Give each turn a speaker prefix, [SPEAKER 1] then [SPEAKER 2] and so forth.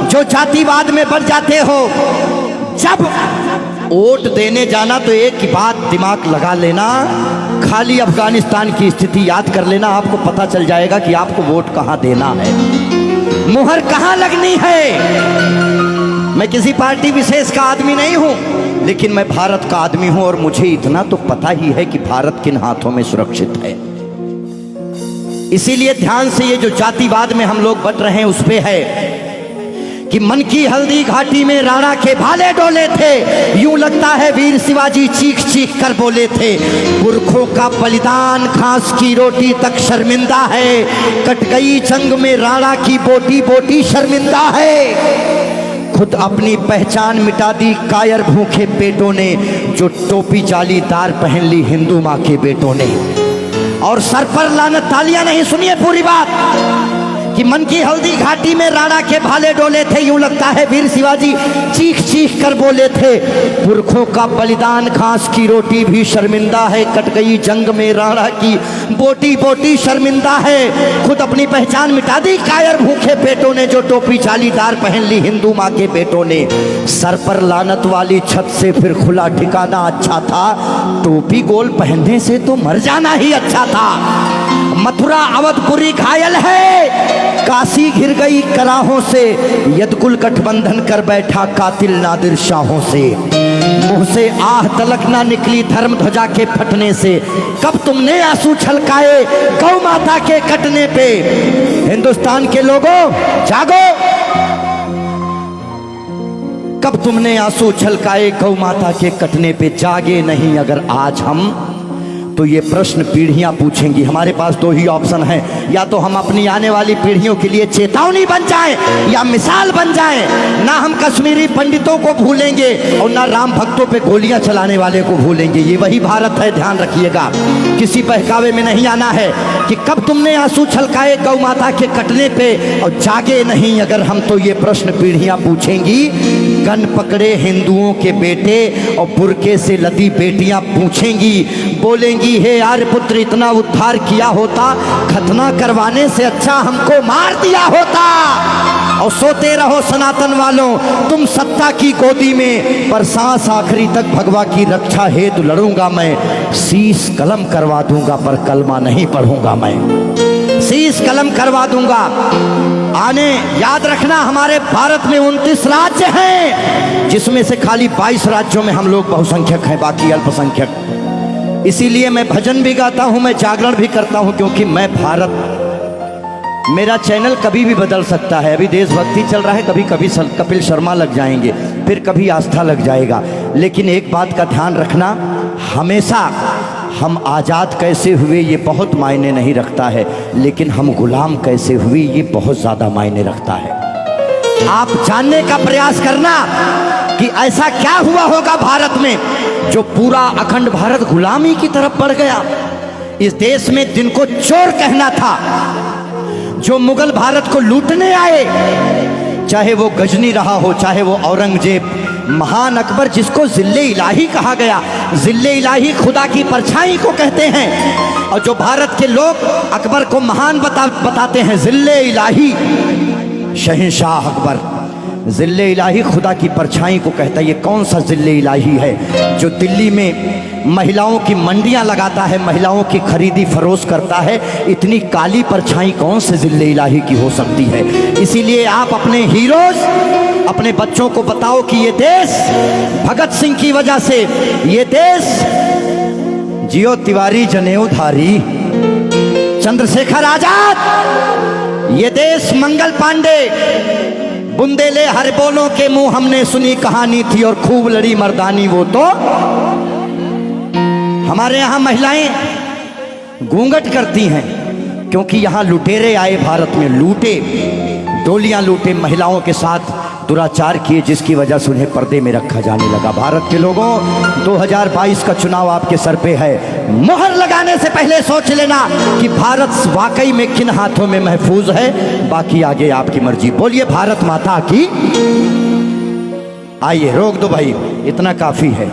[SPEAKER 1] जो जातिवाद में बढ़ जाते हो, जब वोट देने जाना तो एक ही बात दिमाग लगा लेना, खाली अफगानिस्तान की स्थिति याद कर लेना, आपको पता चल जाएगा कि आपको वोट कहां देना है, मुहर कहां लगनी है। मैं किसी पार्टी विशेष का आदमी नहीं हूं, लेकिन मैं भारत का आदमी हूं और मुझे इतना तो पता ही है कि भारत किन हाथों में सुरक्षित है। इसीलिए ध्यान से ये जो जातिवाद में हम लोग बट रहे हैं उस पे है कि मन की हल्दी घाटी में राणा के भाले डोले थे, यूं लगता है वीर शिवाजी चीख चीख कर बोले थे। पुरखों का बलिदान घास की रोटी तक शर्मिंदा है, कट गई जंग में राणा की बोटी बोटी शर्मिंदा है। खुद अपनी पहचान मिटा दी कायर भूखे पेटों ने, जो टोपी जालीदार पहन ली हिंदू माँ के बेटों ने। और सर पर लानत तालियां नहीं, सुनिए पूरी बात कि मन की हल्दी घाटी में राणा के भाले डोले थे, यूं लगता है वीर शिवाजी चीख चीख कर बोले थे। पुरखों का बलिदान घास की रोटी भी शर्मिंदा है, कट गई जंग में राणा की बोटी बोटी शर्मिंदा है। खुद अपनी पहचान मिटा दी कायर भूखे पेटों ने, जो टोपी जालीदार पहन ली हिंदू माँ के बेटों ने। सर पर लानत वाली छत से फिर खुला ठिकाना अच्छा था, टोपी गोल पहनने से तो मर जाना ही अच्छा था। मथुरा अवधपुरी घायल है, काशी घिर गई कराहों से, यदकुल गठबंधन कर बैठा कातिल नादिर शाहों से। मुंह से आह तलक ना निकली धर्म ध्वजा के फटने से, कब तुमने आंसू छलकाए गौ माता के कटने पे। हिंदुस्तान के लोगों जागो, कब तुमने आंसू छलकाए गौ माता के कटने पे। जागे नहीं अगर आज हम, तो ये प्रश्न पीढ़ियां पूछेंगी। हमारे पास दो ही ऑप्शन है, या तो हम अपनी आने वाली पीढ़ियों के लिए चेतावनी बन जाएं या मिसाल बन जाएं। ना हम कश्मीरी पंडितों को भूलेंगे और ना राम भक्तों पे गोलियां चलाने वाले को भूलेंगे। ये वही भारत है, ध्यान रखिएगा। किसी बहकावे में नहीं आना है कि कब तुमने आंसू छलकाए गौ माता के कटने पे, और जागे नहीं अगर हम, तो ये प्रश्न पीढ़ियां पूछेंगी। गन पकड़े हिंदुओं के बेटे और बुरके से लदी बेटियां पूछेंगी, बोलेंगी हे आर्यपुत्र इतना उद्धार किया होता, खतना करवाने से अच्छा हमको मार दिया होता। और सोते रहो सनातन वालों तुम सत्ता की गोदी में, पर सांस आखिरी तक भगवा की रक्षा हेतु लड़ूंगा मैं। शीश कलम करवा दूंगा पर कलमा नहीं पढ़ूंगा मैं, शीश कलम करवा दूंगा। आने याद रखना, हमारे भारत में 29 राज्य हैं, जिसमें से खाली 22 राज्यों में हम लोग बहुसंख्यक हैं, बाकी अल्पसंख्यक। इसीलिए मैं भजन भी गाता हूं, मैं जागरण भी करता हूं, क्योंकि मैं भारत, मेरा चैनल कभी भी बदल सकता है। अभी देशभक्ति चल रहा है, कभी कभी कपिल शर्मा लग जाएंगे, फिर कभी आस्था लग जाएगा। लेकिन एक बात का ध्यान रखना, हमेशा हम आज़ाद कैसे हुए ये बहुत मायने नहीं रखता है, लेकिन हम गुलाम कैसे हुए ये बहुत ज़्यादा मायने रखता है। आप जानने का प्रयास करना कि ऐसा क्या हुआ होगा भारत में जो पूरा अखंड भारत गुलामी की तरफ बढ़ गया। इस देश में जिनको चोर कहना था, जो मुगल भारत को लूटने आए, चाहे वो गजनी रहा हो, चाहे वो औरंगजेब, महान अकबर जिसको जिल्ले इलाही कहा गया, जिल्ले इलाही खुदा की परछाई को कहते हैं। और जो भारत के लोग अकबर को महान बताते हैं, जिल्ले इलाही शहंशाह अकबर, जिल्ले इलाही खुदा की परछाई को कहता है। ये कौन सा जिल्ले इलाही है जो दिल्ली में महिलाओं की मंडियां लगाता है, महिलाओं की खरीदी फरोश करता है? इतनी काली परछाई कौन से जिल्ले इलाही की हो सकती है? इसीलिए आप अपने हीरोज, अपने बच्चों को बताओ कि ये देश भगत सिंह की वजह से, ये देश जियो तिवारी जनेऊधारी, चंद्रशेखर आजाद, ये देश मंगल पांडे, बुंदेले हर बोलों के मुंह हमने सुनी कहानी थी और खूब लड़ी मर्दानी वो तो। हमारे यहाँ महिलाएं घूंघट करती हैं क्योंकि यहाँ लुटेरे आए भारत में, लूटे, डोलियां लूटे, महिलाओं के साथ दुराचार किए, जिसकी वजह से उन्हें पर्दे में रखा जाने लगा। भारत के लोगों, 2022 का चुनाव आपके सर पे है। मोहर लगाने से पहले सोच लेना कि भारत वाकई में किन हाथों में महफूज है, बाकी आगे आपकी मर्जी। बोलिए भारत माता की। आइए, रोक दो भाई, इतना काफी है।